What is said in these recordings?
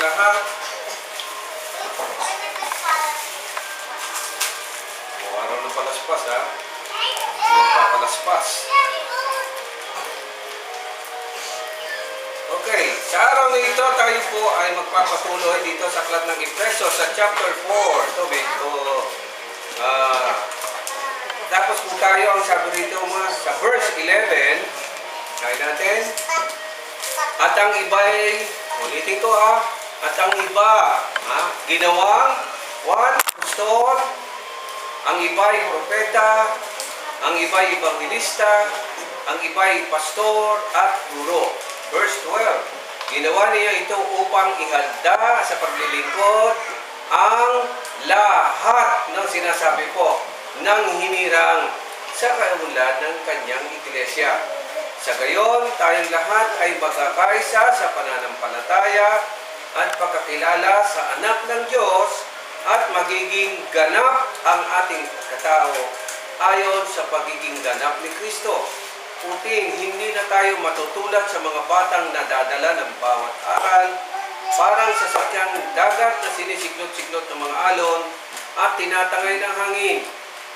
lahat. O, araw ng palaspas, ha? Magpapalaspas. Okay, sa araw na ito, tayo po ay magpapatuloy dito sa aklat ng Efeso sa chapter 4. Ito, medyo, tapos po tayo, ang sabi rito sa verse 11, kaya natin, at ang iba'y, ulitin ko ha, at ang iba, ginawang, pastor, ang iba'y propeta, ang iba'y evangelista, ang iba'y pastor at guro. Verse 12, ginawa niya ito upang ihanda sa paglilingkod ang lahat ng sinasabi po ng hinirang sa kaunlad ng kanyang iglesia. Sa gayon, tayong lahat ay magkakaisa sa pananampalataya at pagkakilala sa anak ng Diyos at magiging ganap ang ating katao ayon sa pagiging ganap ni Kristo. Puting, hindi na tayo matutulad sa mga batang nadadala ng bawat aral, parang sasakyang dagat na sinisiklot-siklot ng mga alon at tinatangay ng hangin.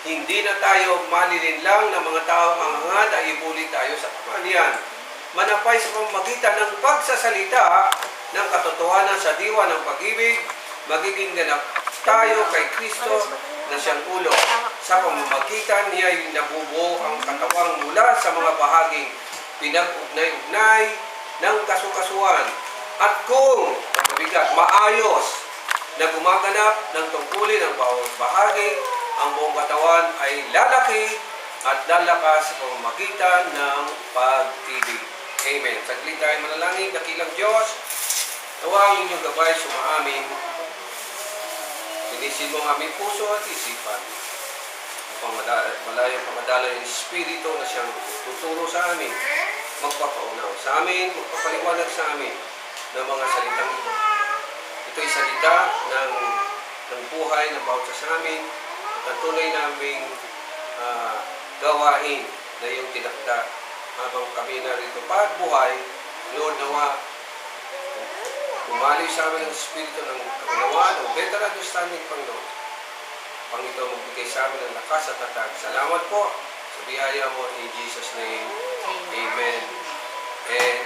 Hindi na tayo manilinlang ng mga taong ang hangad ay ibuli tayo sa kamalian. Manapay sa pamamagitan ng pagsasalita ng katotohanan sa diwa ng pag-ibig, magiging ganap tayo kay Kristo na siyang ulo. Sa pamamagitan niya ay nabubuo ang katawang mula sa mga bahaging pinag-ugnay-ugnay ng kasukasuan. At kung maayos na gumaganap ng tungkulin ng bawat bahagi, ang buong katawan ay lalaki at lalakas sa pamamagitan ng pag-ibig. Amen. Saglit tayo manalangin, dakilang Diyos, nawa ang inyong gabay sumaamin. Linisin mo ang aming puso at isipan upang malayang pamadala ng Espiritu na siyang tuturo sa amin, magpapaunaw sa amin, magpapaliwanag sa amin ng mga salitang ito. Ito'y salita ng buhay na bawat sa amin at ang tunay naming gawain na yung tinakda habang kami narito pa at buhay. Lord, nawa umali sa amin ang Espiritu ng kaunawaan, ng better understanding, Panginoon. Panginoon, magbigay sa amin ng lakas at tatag. Salamat po sa biyaya mo in Jesus' name. Amen. And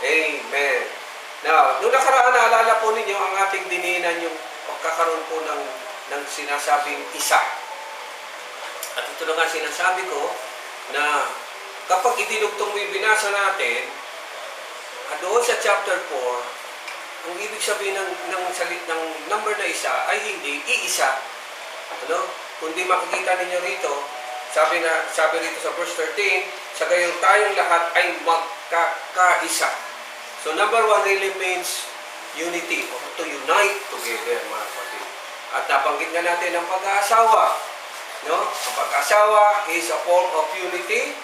Amen. Now, nung nakaraan, naalala po ninyo ang ating dininan yung pagkakaroon po ng sinasabing isa. At ito na nga sinasabi ko na kapag idinugtong mo yung binasa natin, doon sa chapter 4, ang ibig sabihin ng number na isa ay hindi iisa. Kundi makikita ninyo rito, sabi rito sa verse 13, sa gayon tayong lahat ay magkakaisa. So number 1 really means unity, or to unite together, mga kapatid. At nabanggit nga natin ang pag-aasawa. Ang pag-aasawa is a form of unity.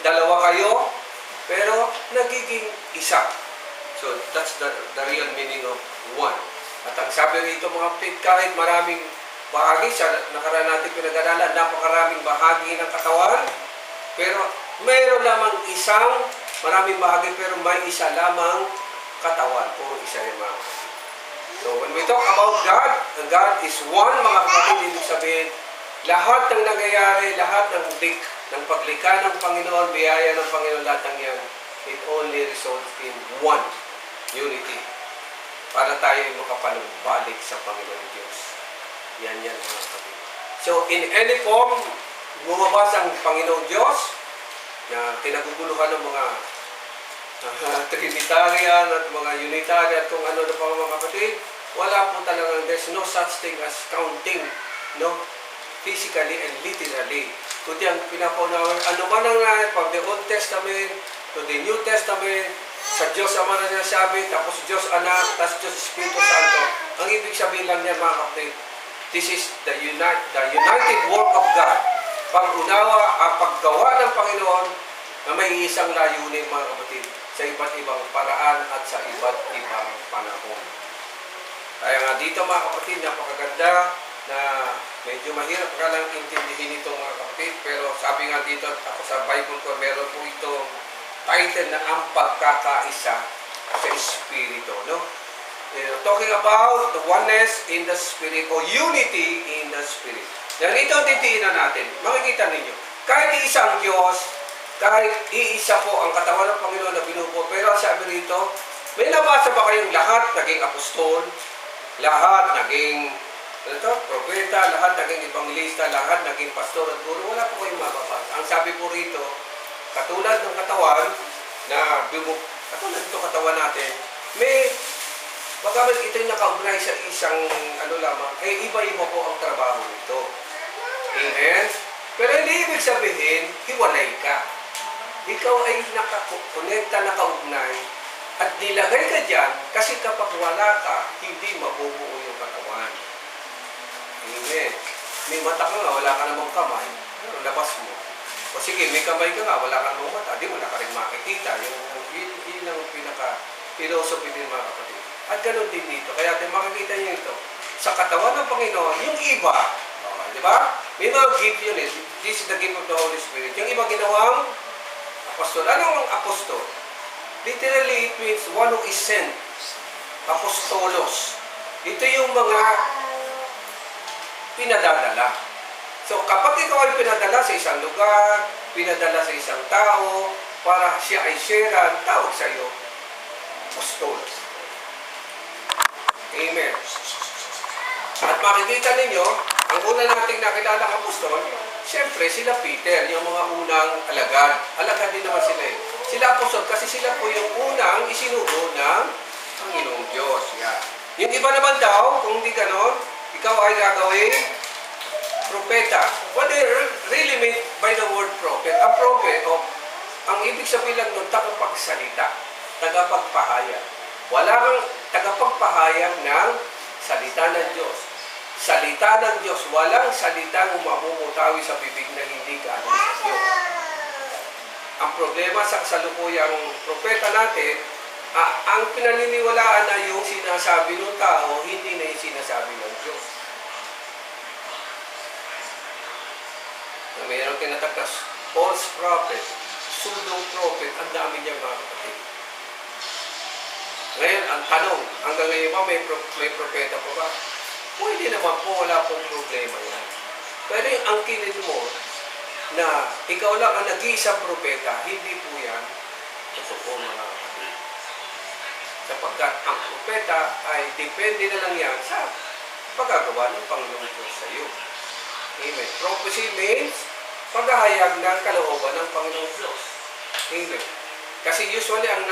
Dalawa kayo, pero nagiging isa. So, that's the real meaning of one. At ang sabi rito mga kapatid, kahit maraming bahagi, sa nakaraan natin pinag-aralan, napakaraming bahagi ng katawan, pero mayroon lamang isang, maraming bahagi, pero may isa lamang katawan. Puro isa yung mga kapatid. So, when we talk about God, God is one, mga kapatid, ibig sabihin, lahat ng nangyayari, lahat ng paglikha ng Panginoon, biyaya ng Panginoon, lahat ng yan, it only results in one. Unity. Para tayo makapalumbalik sa Panginoon Diyos. Yan mga kapatid. So, in any form, lumabas ang Panginoon Diyos na kinaguguluhan ng mga Trinitarian at mga Unitarian at kung ano na pa mga kapatid, wala po talagang, there's no such thing as counting, physically and literally. Kundi ang pinapaunawan, ano man ang from the Old Testament to the New Testament, sa Diyos Ama na sinasabi, tapos Diyos Anak, tapos Diyos Espiritu Santo. Ang ibig sabihin lang niya mga kapatid, this is the united work of God. Pag-unawa, paggawa ng Panginoon na may isang layunin mga kapatid sa iba't ibang paraan at sa iba't ibang panahon. Kaya nga dito mga kapatid, napakaganda na medyo mahirap ka lang intindihin itong mga kapatid, pero sabi nga dito, ako sa Bible ko, meron po itong title na ang pagkakaisa sa Espiritu, talking about the oneness in the Spirit o unity in the Spirit. Yan, ito titiinan natin. Makikita ninyo. Kahit isang Diyos, kahit iisa po ang katawan ng Panginoon na binubuo, pero sabi rito, may nabasa ba kayong lahat naging apostol, lahat naging propeta, lahat naging evangelista, lahat naging pastor at guro? Wala po kayong mababasa. Ang sabi po rito, katulad ng katawan na katulad ng katawan natin, may baka ito'y nakaugnay sa isang lamang, iba-iba po ang trabaho nito. Amen? Pero hindi ibig sabihin, hiwalay ka. Ikaw ay nakakonekta, nakaugnay, at nilagay ka dyan, kasi kapag wala ka, hindi mabubuo yung katawan. Amen. May mata ka nga, wala ka namang kamay, labas mo. O sige, may kamay ka nga, wala ka namang mata, di mo na ka rin makikita. Yun ang pinaka-philosophy din, mga kapatid. At ganun din dito. Kaya makikita niyo ito. Sa katawan ng Panginoon, yung iba, di ba? May mga gift yun eh. This is the gift of the Holy Spirit. Yung iba ginawang apostol. Anong apostol? Literally, it means one who is sent. Apostolos. Ito yung mga pinadadala. So, kapag ikaw ay pinadala sa isang lugar, pinadala sa isang tao, para siya ay sharean, tawag sa iyo, apostolos. Amen. At makikita ninyo, ang una nating nakilalang apostol, siyempre sila Peter, yung mga unang alagad. Alagad din naman sila eh. Sila apostol kasi sila po yung unang isinugo ng Panginoong Diyos. Yan. Yung iba naman daw, kung hindi ganon, ikaw ay gagawin propeta. What do you really mean by the word prophet? Ang prophet, ang ibig sabihin lang nun, tagapagsalita, tagapagpahayag. Wala kang tagapagpahayag ng salita ng Diyos. Salita ng Diyos, walang salitang mamumutawi sa bibig na hindi galing sa Diyos. Ang problema sa kasalukuyang propeta natin, ang pinaniniwalaan na yung sinasabi ng tao, hindi na yung sinasabi ng Diyos. Mayroong tinatagdas false prophet, pseudo-prophet, ang dami niya mga kapatid. Ngayon, ang tanong, hanggang ngayon ba may propeta po ba? Pwede naman po, wala pong problema yan. Pero yung angkinin mo na ikaw lang ang nag-iisang propeta, hindi po yan totoo mga kapatid. Sapagkat ang propeta ay depende na lang yan sa pagkagawa ng Panginoong Diyos sa iyo. Amen. Prophecy means paghahayag ng kalooban ng Panginoong Diyos. Amen. Kasi usually, ang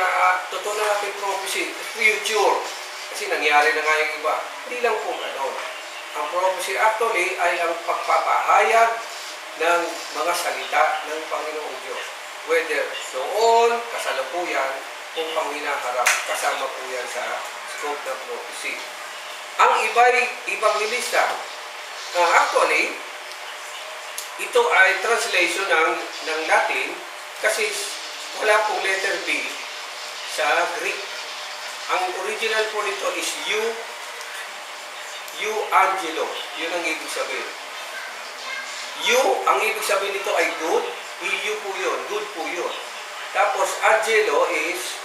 totoo na natin prophecy, future. Kasi nangyari na nga yung iba. Hindi lang po gano'n. Ang prophecy actually ay ang pagpapahayag ng mga salita ng Panginoong Diyos. Whether doon, kasalukuyan, o panghinaharap, kasama po yan sa scope ng prophecy. Ang iba'y evangelista. Actually, ito ay translation ng Latin kasi wala pong letter B sa Greek. Ang original po nito is Angelo. Yun ang ibig sabihin. Ang ibig sabihin nito ay good. EU po yun. Good po yun. Tapos, Angelo is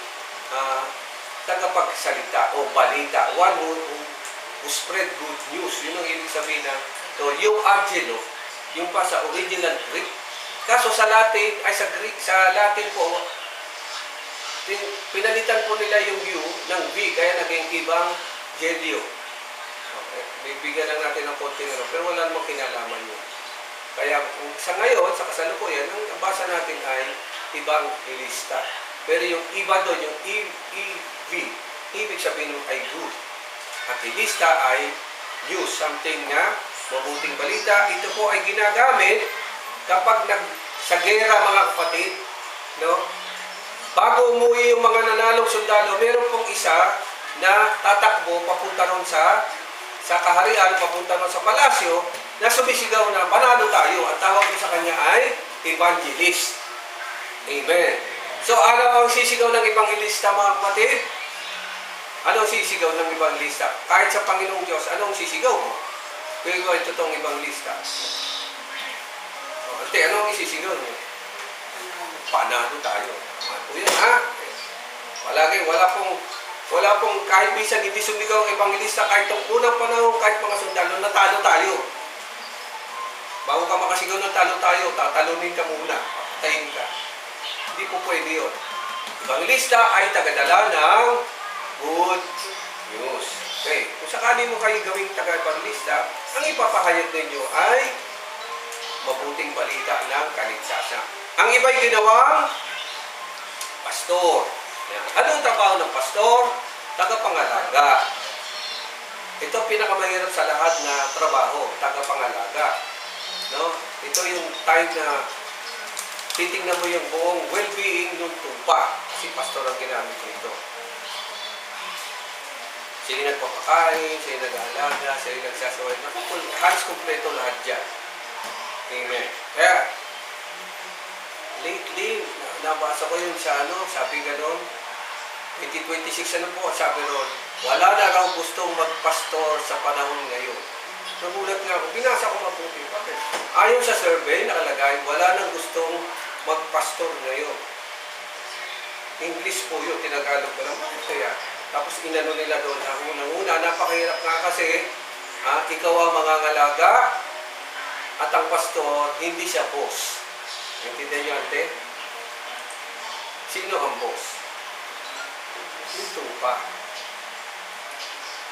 tagapagsalita o balita. One who spread good news. Yun ang ibig sabihin na Angelo. Yung pa sa original Greek. Kaso sa Latin, sa Latin po, pinalitan po nila yung U ng V, kaya naging Evangelio. Okay. Bibigyan lang natin ng konting pero wala namang kinalaman yun. Kaya sa ngayon, sa kasalukuyan, ang nabasa natin ay Evangelista. Pero yung iba doon, yung EV, ibig sabihin ay good. At ilista ay news, something na mabuting balita. Ito po ay ginagamit kapag sa gera, mga kapatid, no? Bago umuwi yung mga nanalong sundalo, meron pong isa na tatakbo papunta ron sa kaharian, papunta ron sa palasyo, na sumisigaw na panalo tayo. Ang tawag ko sa kanya ay evangelist. Amen. So, ano ang sisigaw ng evangelista, mga kapatid? Ano ang sisigaw ng evangelista? Kahit sa Panginoong Diyos, ano ang sisigaw mo? Kung ikaw ay totoong evangelista. Ante, ano ang isisigaw niyo? Panalo tayo. Tama po yan, ha? Palagi, wala pong Wala pong kahit minsan hindi sumigaw ang evangelista, kahit ang unang panahon, kahit mga sundalo, natalo tayo. Bago ka makasigaw ng talo tayo, tatalunin ka muna, papatayin ka. Hindi po pwede yun. Evangelista ay tagadala ng good news. Okay, kung sakali mo kayo gawing taga-evangelista, ang ipapahayag ninyo ay mabuting balita ng kaligtasan. Ang iba'y ginawang pastor. Yan. Anong trabaho ng pastor? Tagapangalaga. Ito pinakamahirap sa lahat na trabaho, tagapangalaga. No? Ito yung time na titingnan mo yung buong well-being ng tupa. Kasi pastor ang ginamit nito. Siya yung nagpapakain, siya yung nag-aalaga, siya yung nagsasaway. Halos kompleto lahat dyan. Amen. Kaya, lately, nabasa ko yun sa sabi gano'n, 2026 po, sabi ron, wala na raw gustong magpastor sa panahon ngayon. Nagulat nga ako, binasa ko mabuti. Bakit? Ayon sa survey, nakalagay, wala nang gustong magpastor ngayon. English po yun, tinagalog ko lang. Bakit kaya? Tapos inano nila doon na unang-una, napakahirap nga kasi, ikaw ang mangangalaga at ang pastor, hindi siya boss. Intindihan niyo, ante? Sino ang boss? Yung tupa.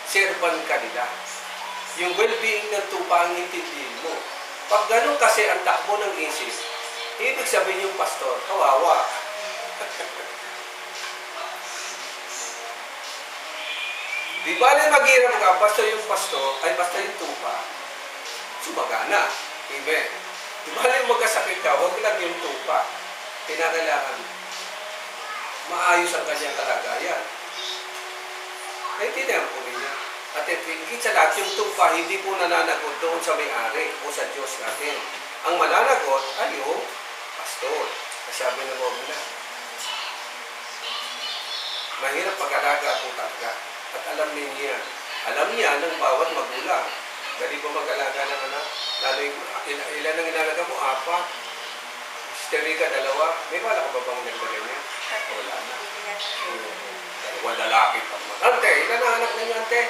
Servan ka nila. Yung well-being ng tupa ang intindihin mo. Pag ganun kasi ang takbo ng isip, ibig sabihin yung pastor, kawawa. Di ba na maghirap ka, basta yung pastor, ay basta yung tupa, sumagana. Amen. Di ba na magkasakit ka, huwag lang yung tupa. Kinakailangan maayos ang kanyang kalagayan. Naintindihan po niya. At higit sa lahat, yung tupa, hindi po nananagot doon sa may-ari o sa Diyos natin. Ang mananagot ay yung pastor. Kasabi na mo na. Mahirap pag-alaga po talaga. At alam niya. Alam niya ng bawat magulang. Dali ba mag-alaga ng anak? Lalo ilan ang inalaga mo? 4. Sister Rica, 2. May bala ka ba bang nagdala niya? Wala na. Dalawang lalaki pa naman. Ante, ilan ang anak ninyo, ante?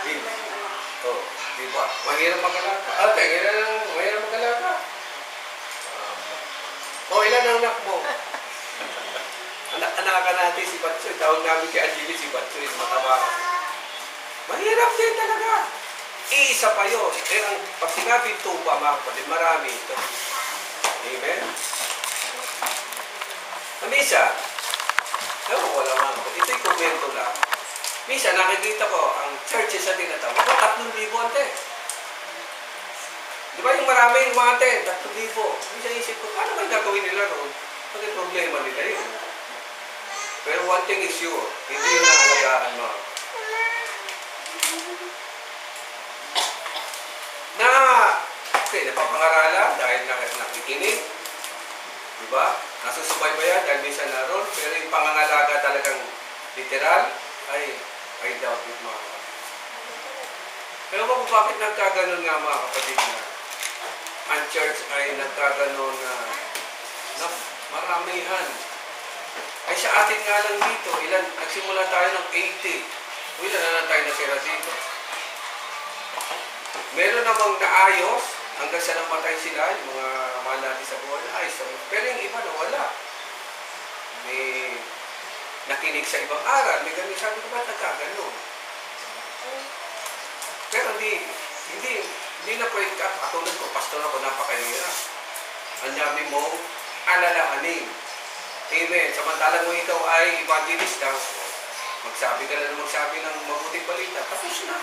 5. Oh, diba? Mahirap mag-alaga. Ante, mahirap mag-alaga. Ilan ang anak mo? Anak-anakan natin si Batsoy. Tawag namin kay Angelis si Batsoy. Mataba kasi. Mahirap din talaga. Iisa pa yun. Ang pag sinabing tupa, mga kapatid, marami ito. Amen? Misa, ewan ko lang mga kapatid, ito'y komento lang. Misa, nakikita ko, ang churches na tinatawag, 3,000 ante. Di ba yung marami yung mga ante, 3,000. Misa isip ko, paano ba gagawin nila noon? Bakit problema nila yun? Pero one thing is sure, hindi yung naalagaan mo. Okay, napapangaralan dahil nakikinig. Diba? Nasusubaybayan dahil minsan naroon. Pero yung pangangalaga talagang literal, I doubt it mga kapatid. Pero bakit nagkaganon nga mga kapatid na ang church ay nagkaganon na maramihan. Ay sa atin nga lang dito, nagsimula tayo ng 80. Ilan na tayo natira dito. Meron namang naayos, hanggang sa namatay sila, yung mga mahal natin sa buwan, ayos. Pero yung iba nawala. May nakinig sa ibang aral, may ganun, sabi ko ba nagkaganon? Pero hindi na pwede ka, katulad ko, pastor ako, napakahirap. Ang dami mong alalahanin. Amen. Samantalang mo ikaw ay evangelist lang, magsabi ka na magsabi ng mabuting balita, tapos na.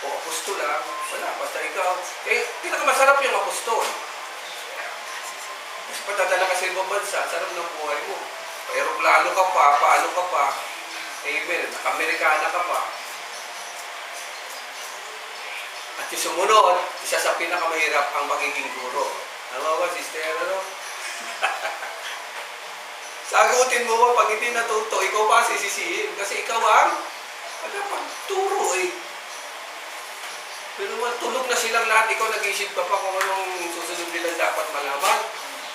O apostol lang, wala, basta ikaw. Pinakamasarap yung apostol. Mas patadala ka sa ibang bansa, sarap ng buhay mo. Aeroplano ka pa, paano ka pa. Amen. Naka-Amerikana ka pa. At yung sumunod, isa sa pinakamahirap ang magiging guro. Ano ba, sister? Ano? Sagutin mo ba, pag hindi natuto, ikaw pa sisisihin. Kasi ikaw ang pagturo eh. Pero tulog na silang lahat, ikaw nag-isip ka pa kung anong susunod nilang dapat malaman.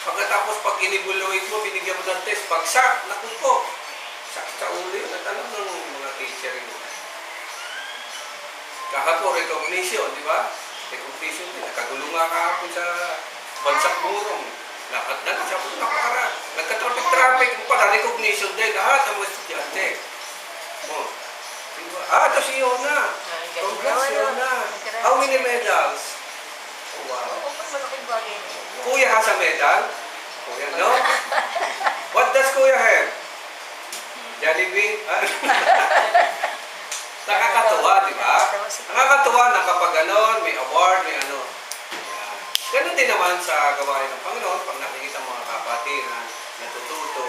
Pagkatapos pag in-evaluate mo, binigyan mo ng test, bagsak, naku po. Sa ulo yun. At alam ng mga teacher yun. Kahapon, recognition, di ba? Recognition din. Nakagulo nga kahapon sa Bansak Burong. Lahat na lang. Sabi ko, napakaraan. Nagka-traffic mo pala, recognition din. Lahat ang mga estudyante. Oh. Diba? Ito si Yona. Congrats, Yona. How many medals? Oh, wow. Kuya has a medal? Kuya, no? What does Kuya have? Jollibee? Nakakatuwa, di ba? Nakakatuwa na kapag ganon, may award, may ano. Yan. Ganon din naman sa gawain ng Panginoon pag nakikita mga kapatid na natututo.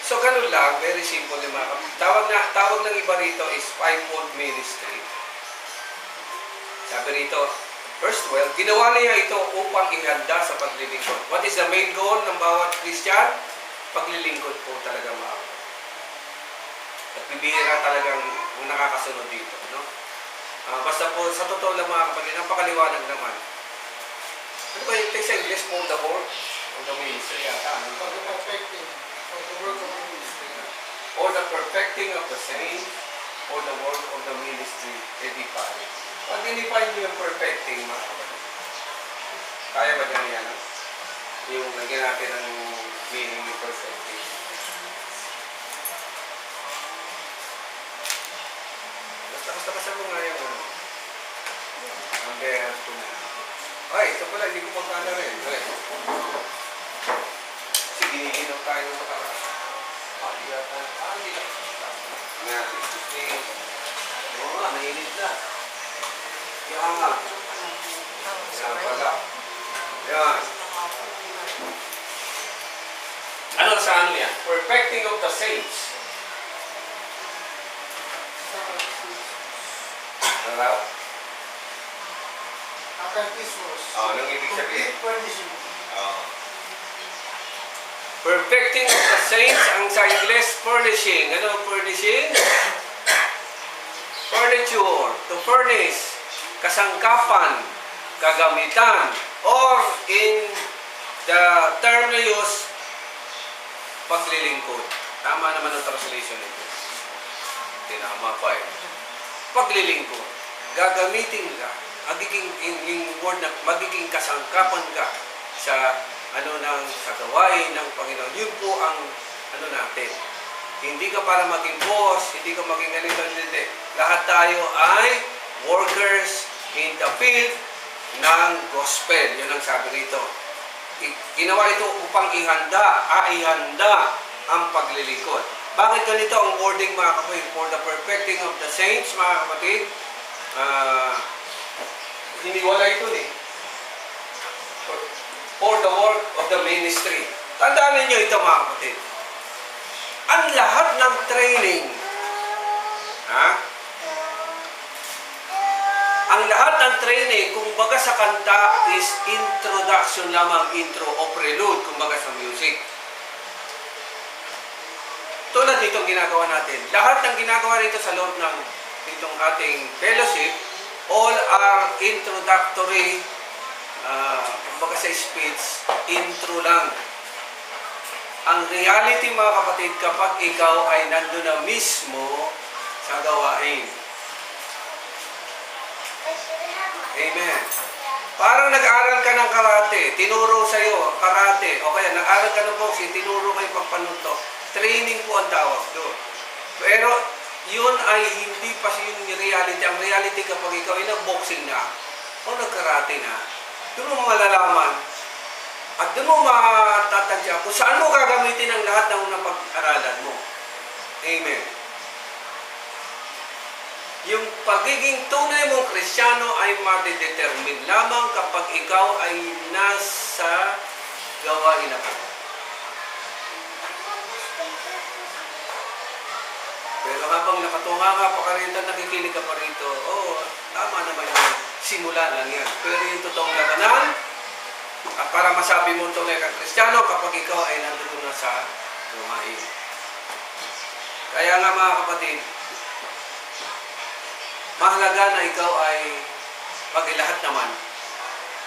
So, ganun lang, very simple yung mga kapatid. Tawag ng iba rito is fivefold ministry. Sabi rito, verse 12, ginawa niya ito upang ihanda sa paglilingkod. What is the main goal ng bawat Christian? Paglilingkod po talaga mga kapatid. At bibihira talagang nakakasunod dito. No? Basta po, sa totoo lang mga kapatid, napakaliwanag naman. Ano ba yung text sa English po, the whole of the ministry yata? Ano? For the perfecting of the work of the ministry. Or the perfecting of the saints, or the work of the ministry edifying. Pag dinifine nyo yung perfecting, mga kapatid, kaya ba dyan yan? Yung lagyan natin ang meaning ng perfecting. Basta mo nga yung ano. Number 2. Ay, ito pala, hindi ko magkana rin. Sige, ininom tayo ng makaraan. Hindi na. Nga, oo nga, mainit na. Yan nga. Yan pala. Yan. Ano sa ano yan? Perfecting of the saints. Ano raw? Akantismos. Anong ibig sabihin? Perdition. Perfecting of the saints, ang sa Ingles, furnishing. Ano furnishing? Furniture, to furnish, kasangkapan, kagamitan, or in the term na use, paglilingkod. Tama naman ang translation nito. Tinama pa eh. Paglilingkod. Gagamitin ka. Yung word na magiging kasangkapan ka sa sa gawain ng Panginoon. Yun po ang natin. Hindi ka para maging boss, hindi ka maging ganito, hindi. Lahat tayo ay workers in the field ng gospel. Yun ang sabi rito. Ginawa ito upang ihanda ang paglilingkod. Bakit ganito ang wording mga kapatid? For the perfecting of the saints, mga kapatid, hiniwala ito eh. For the work of the ministry. Tandaan ninyo ito mga kapatid. Ang lahat ng training, ang lahat ng training, kung baga sa kanta, is introduction lamang, intro o prelude, kung baga sa music. Tulad nitong ginagawa natin. Lahat ng ginagawa nito sa loob ng itong ating fellowship, all are introductory, kumbaga sa speech, intro lang. Ang reality mga kapatid, kapag ikaw ay nandun na mismo sa gawain. Amen. Parang nag-aaral ka ng karate, tinuro sa'yo, karate, o kaya nag-aaral ka ng boxing, tinuro kayo pagpanunto. Training po ang tawag doon. Pero yun ay hindi pa yung reality. Ang reality kapag ikaw ay nag-boxing na o nag-karate na, doon mo malalaman at doon mo matatadya kung saan mo gagamitin ang lahat ng napag-aralan mo. Amen. Yung pagiging tunay mong Kristiyano ay madedetermine lamang kapag ikaw ay nasa gawain na. Pero habang nakatunga ka pa rito, nakikinig ka pa rito, tama naman yung simula lang yan. Pero yung totoong labanan, at para masabi mo tunay kang Kristiyano kapag ikaw ay nandun na sa gawain. Kaya nga mga kapatid, mahalaga na ikaw ay pag-ilahat naman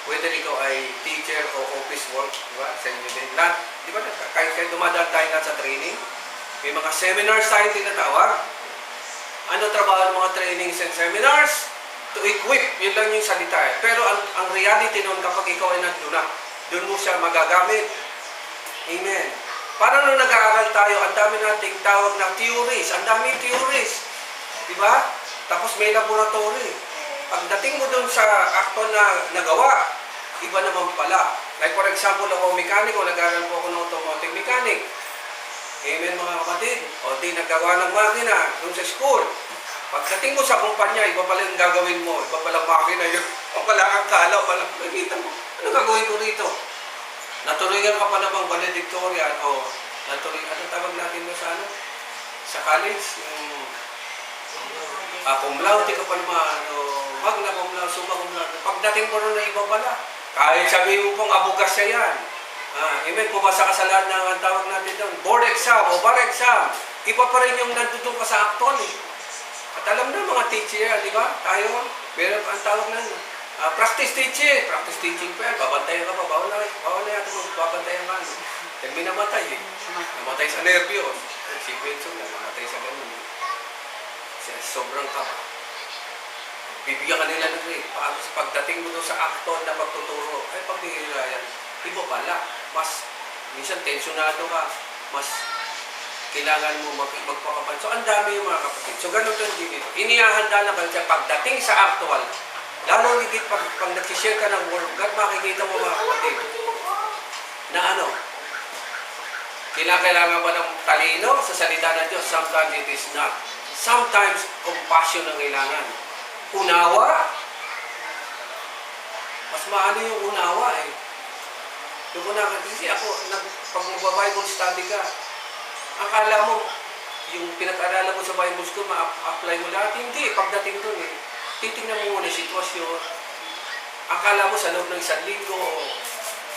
Whether ikaw ay teacher o office work, di ba? Sa inyo din. Lahat, di ba? Kahit dumadaan tayo na sa training, may mga seminars tayo tinatawag. Ano trabaho ng mga trainings and seminars? To equip, yun lang yung salita eh. Pero ang reality nun, kapag ikaw ay nandun na, doon mo siya magagamit. Amen. Parang nung nag-aaral tayo, ang dami nating tawag na theories. Ang daming theories. Di ba? Tapos may laboratory. Pagdating mo doon sa akto na nagawa, iba naman pala. Like for example, ako mekaniko, nag-aaral po ako ng automotive mechanic. Amen mga kapatid. O di nagawa ng makina doon sa school. Pagdating mo sa kumpanya, iba pala yung gagawin mo. Iba pala makina yun. O pala ang kala, o pala, nakita mo. Ano gagawin ko rito? Natuloyan ka pa na bang valedictorian? O natuloy, ano tawag natin mo sa ano? Sa college? Cum laude ka pa naman. Magna cum laude, summa cum laude. Pagdating mo rin na iba pala. Kahit sabihin mo pong abugas siya yan. Amen, pumasa ka sa lahat ng ang tawag natin doon. Board exam o bar exam. Iba pa rin yung nandun ka sa akton eh. At alam na mga teacher, di ba? Tayo, meron pa ang tawag na practice teaching. Practice teaching pa yan. Babantayan ka pa. Bawal na yan kung babantayan ka. Yan may namatay eh. Namatay sa nervyos. Si Benson na namatay sa ganun. Sobrang kapa. Bibigyan ka nila ng grade. Paano sa pagdating mo doon sa akton na pagtuturo, ay pagbihira yan. Iba pala. Mas, minsan tensionado ka. Mas kailangan mo magpakapan. So, ang dami yung mga kapatid. So, ganun doon din ito. Inihahanda na ba siya pagdating sa actual. Lalo ligit pag nag-share ka ng word, God, makikita mo mga kapatid na ano, kinakailangan ba ng talino sa salita ng Diyos? Sometimes it is not. Sometimes, compassion ang kailangan. Unawa. Mas maano yung unawa eh. Yung unawa, kasi ako, pag mag-Bible study ka, akala mo, yung pinag-aralan mo sa Bible school, ma-apply mo lahat. Hindi, pagdating doon eh. Titingnan mo muna yung sitwasyon. Akala mo sa loob ng 1 linggo,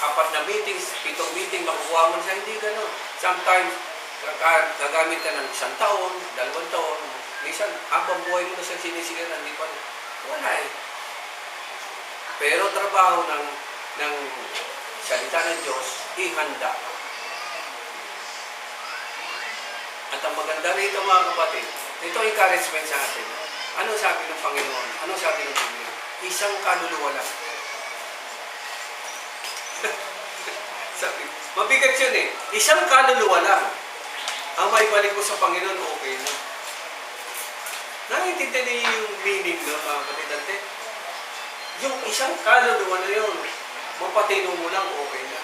4 na meetings, 7 meeting, makukuha mo siya. Hindi gano'n. Sometimes, gagamit ka ng 1 taon, 2 taon. Minsan, habang buhay mo na siyang sinisigaran, hindi pa. Wala eh. Pero trabaho ng salita ng Diyos, ihanda. At ang maganda rito mga kapatid, ito encouragement sa atin. Ano sabi ng Panginoon? Ano sabi ng Biblia? Isang kaluluwa lang. Sabi, mabigat yun eh. Isang kaluluwa lang. Ang maibalik mo sa Panginoon, okay na. Naiintindihan niyo yung meaning ng mga kapatid? Yung isang kaluluwa na yun, mapatino mo lang, okay na.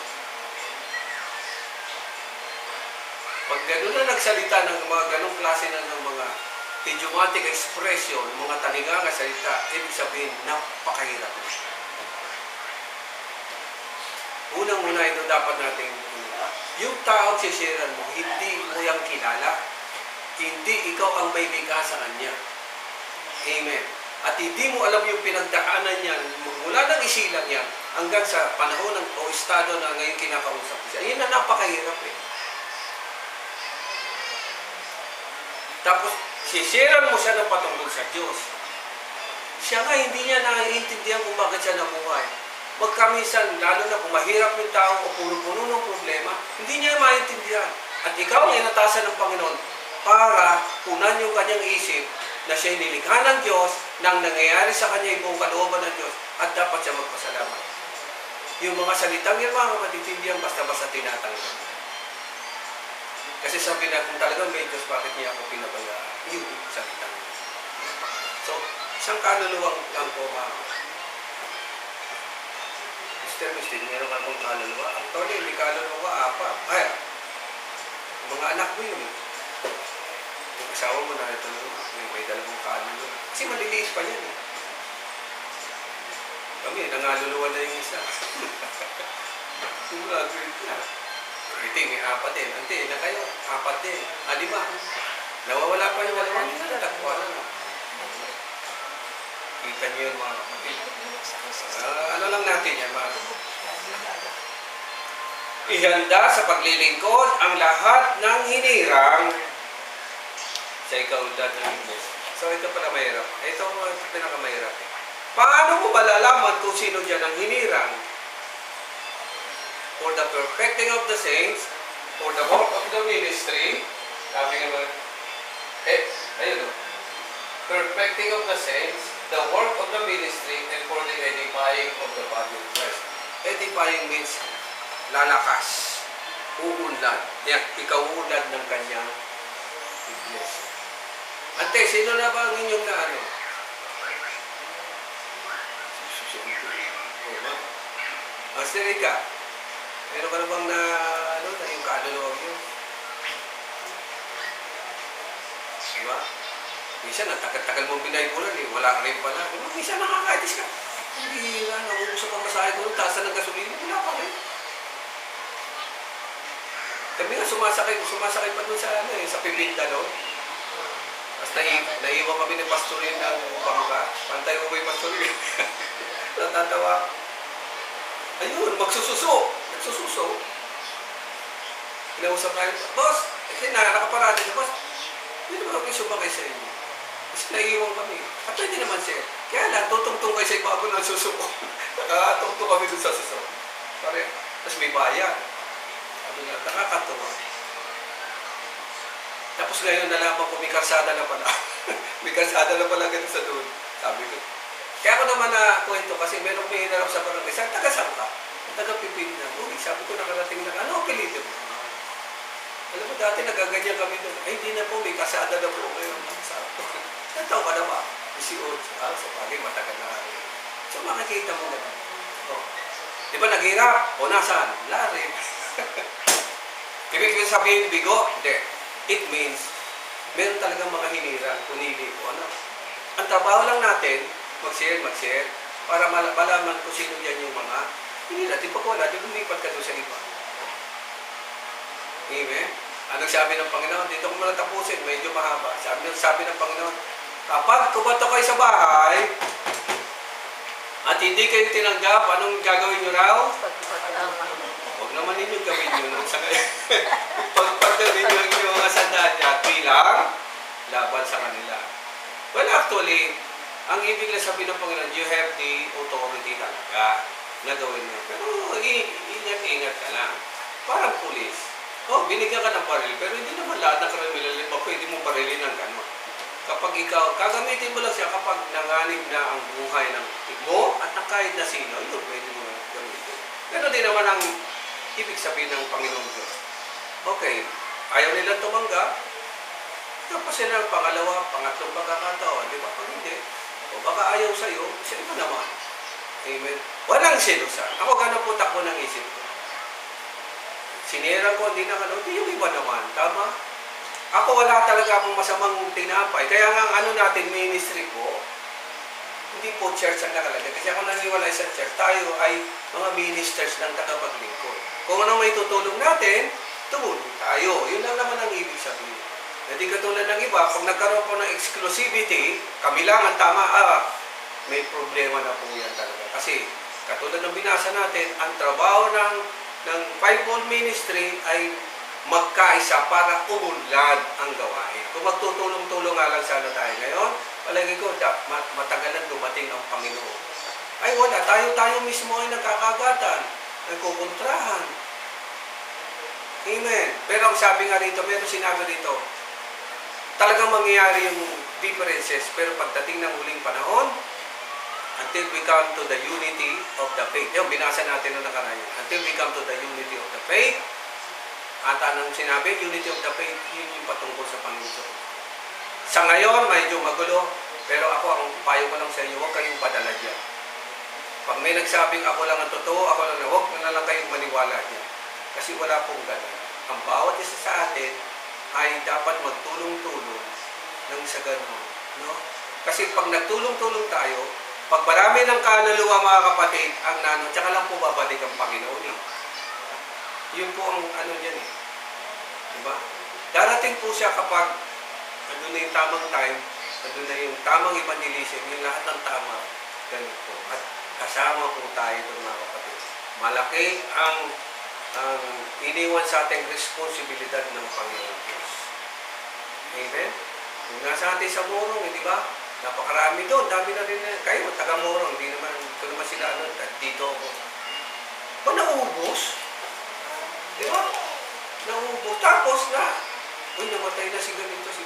Pag gano'n na nagsalita ng mga ganong klase na ng mga idiomatic expression, mga taligang salita, ibig sabihin, napakahirap. Unang-una ito dapat natin, yung taong sisiran mo, hindi mo yung kilala. Hindi ikaw ang may bigay sa kanya. Amen. At hindi mo alam yung pinagdaanan niya, mula ng isilang yan, hanggang sa panahon o estado na ngayon kinakausap siya. Yun na napakahirap eh. Tapos, sisiran mo siya ng patungkol sa Diyos. Siya nga, hindi niya naiintindihan kung bakit siya nabuhay. Magkamisan, lalo na kung mahirap yung tao o puno-puno ng problema, hindi niya maintindihan. At ikaw ang inatasan ng Panginoon para punan yung kanyang isip na siya'y nilikha ng Diyos, nang nangyayari sa kanya yung buong kalooban ng Diyos, at dapat siya magpasalamat. Yung mga salitang yan, mga kapatid, hindi yan basta-basta tinatanggap. Kasi sabi na, kung talagang may Diyos, bakit niya ako pinabayaan? Yung salitang yan. So, isang kaluluwang lang po, mga Mr. meron ka mong kaluluwa. Ang toli, may kaluluwa, 4. Ay, mga anak mo yun. Yung asawa mo na ito may 2 kaluluwa. Kasi maliliit pa yan. Kami, nangaluluwa na yung isa. Graduate na. Ito, may 4 din. Ante, na kayo, 4 din. 5. Nawawala pa yung 2. Hindi na nalakuha na. Kita niyo yun mga kapatid. Ano lang natin yan, mga ihanda sa paglilingkod ang lahat ng hinirang sa ikaulad ng Diyos. So, ito pala mahirap. Ito ang pinakamahirap. Paano mo malalaman kung sino dyan ang hinirang? For the perfecting of the saints, for the work of the ministry, sabi nga ba, ayun o, perfecting of the saints, the work of the ministry, and for the edifying of the body of Christ. Edifying means lalakas, uunlad. Ikaw uunlad ng kanyang iglesia. Ante, sino na ba ang inyong na ano? Master Rika, meron ka na bang na, ano, na yung kaluluwa mo? Diba? Minsan, nagtagal-tagal mong binaybulan eh. Wala ka rin pala. Diba? Minsan nakakaitis ka. Hindi nga, nangungusap ang masahe ko. Taas na ng gasolina. Wala pa rin. Kami nga, sumasakay pa dun sa, ano, eh, sa Pipinda, no? Tapos naiwan kami ng pastorin ng bangka. Pantay mo may pastorin. Natatawa. Ayun, magsususo. Nagsususo. Kinausap namin, boss, kasi nakaparada niya, boss, hindi naman ako sumakay sa inyo. Kasi naiiwan kami. At pwede naman sir. Kaya lang, tutungtong kayo sa ibabaw ng susuko. Nakatungtong kami dun sa suso. Pare, tapos may bayan. Sabi nga, nakakatuwa. Tapos ngayon, nalaman ko, may karsada na pala. May karsada na pala ganun sa doon. Sabi ko. Kaya ako naman na kwento kasi merong may hinarap sa barangay. Sabi, taga-saan ka? Taga-Pipin na. Uy, sabi ko, nakarating na. Ano, kilito mo? Alam mo, dati nagaganyan kami doon. Ay, hindi na po, may kasada na po ngayon. Sabi ko, nataw ka na ba? 18. Sa bagay, matagal na rin. So, makikita mo na. Oh. Di ba naghirap? O, nasaan? Wala rin. Ibig sabihin, bigo? Hindi. It means, meron talagang mga hinirang, kunili ko. Ano? Ang trabaho lang natin, mag-share, para malaman kung sino dyan yung mga hinirang. Di pa ko wala, di lumipat ka doon sa iba. Amen? Anong sabi ng Panginoon? Dito ko muna tapusin, medyo mahaba. Sabi ng Panginoon, kapag kumato kayo sa bahay, at hindi kayo tinanggap, anong gagawin nyo raw? Huwag naman ninyo gawin nyo. Pagpagawin nyo yung mga sandalya bilang laban sa kanila. Well, actually, ang ibig na sabihin ng Panginoon, you have the authority talaga na gawin nyo. Pero ingat-ingat ka lang. Parang pulis. Oh, binigyan ka ng baril, pero hindi naman lahat ng kriminal ba pwede mo barilin ng gano'n. Kapag ikaw, gagamitin mo lang siya kapag nanganib na ang buhay ng mo at ng kahit na sino, yun pwede mo gamitin. Pero di naman ang ibig sabihin ng Panginoon Diyos. Okay, ayaw nilang tumanggap, tapos sila ang pangalawa, pangatlong pagkakataon, di ba? Pag hindi, o baka ayaw sa'yo, sa'yo pa naman. Amen. Walang silusan. Ako gano'n po takbo ng isip ko. Sinira ko, hindi na gano'n, di yung iba naman. Tama? Ako wala talaga akong masamang tinapay. Kaya nga ang ano natin, ministry ko, hindi po church ang nakalagay. Kasi ako naniwala sa church, tayo ay mga ministers ng tagapaglingkod. Kung ano may tutulong natin, tumulong tayo. Yun lang naman ang ibig sabihin. Hindi katulad ng iba, pag nagkaroon po ng exclusivity, kami lang ang tama, may problema na po yan talaga. Kasi katulad ng binasa natin, ang trabaho ng fivefold ministry ay magkaisa para umunlad ang gawain. Kung magtutulong-tulong nga lang sana tayo ngayon, palagi ko, matagal na dumating ang Panginoon. Ay wala, tayo mismo ay nagkakagatan, nagkukontrahan. Amen. Pero ang sabi nga rito, meron sinabi rito, talagang mangyayari yung differences, pero pagdating ng huling panahon, until we come to the unity of the faith. Yung binasa natin noong nakaraan. Until we come to the unity of the faith, at anong sinabi? Unity of the faith, yun yung patungkol sa Panginoon. Sa ngayon, medyo magulo, pero ako, ang payo ko lang sa inyo, huwag kayong padala dyan. Pag may nagsabing ako lang ang totoo, ako lang na, huwag na lang kayong maniwala dyan. Kasi wala pong gano'n. Ang bawat isa sa atin ay dapat magtulong-tulong ng sa gano'n. No? Kasi pag nagtulong-tulong tayo, pag marami ng kaluluwa mga kapatid, ang nano, tsaka lang po babalik ang Panginoon eh. Yun po ang ano dyan eh. Diba? Darating po siya kapag andun na yung tamang time, andun na yung tamang evangelism, yung lahat ng tama. Ganun po. At kasama po tayo doon mga kapatid. Malaki ang iniwan sa ating responsibilidad ng Panginoon Diyos. Amen? Kung nasa atin sa murong, di ba? Napakarami doon, dami na rin. Kayo, taga-Morong, hindi naman, ito naman sila, at dito ako. Ba, naubos? Di ba? Naubos. Tapos na, uy, namatay na si ganito, si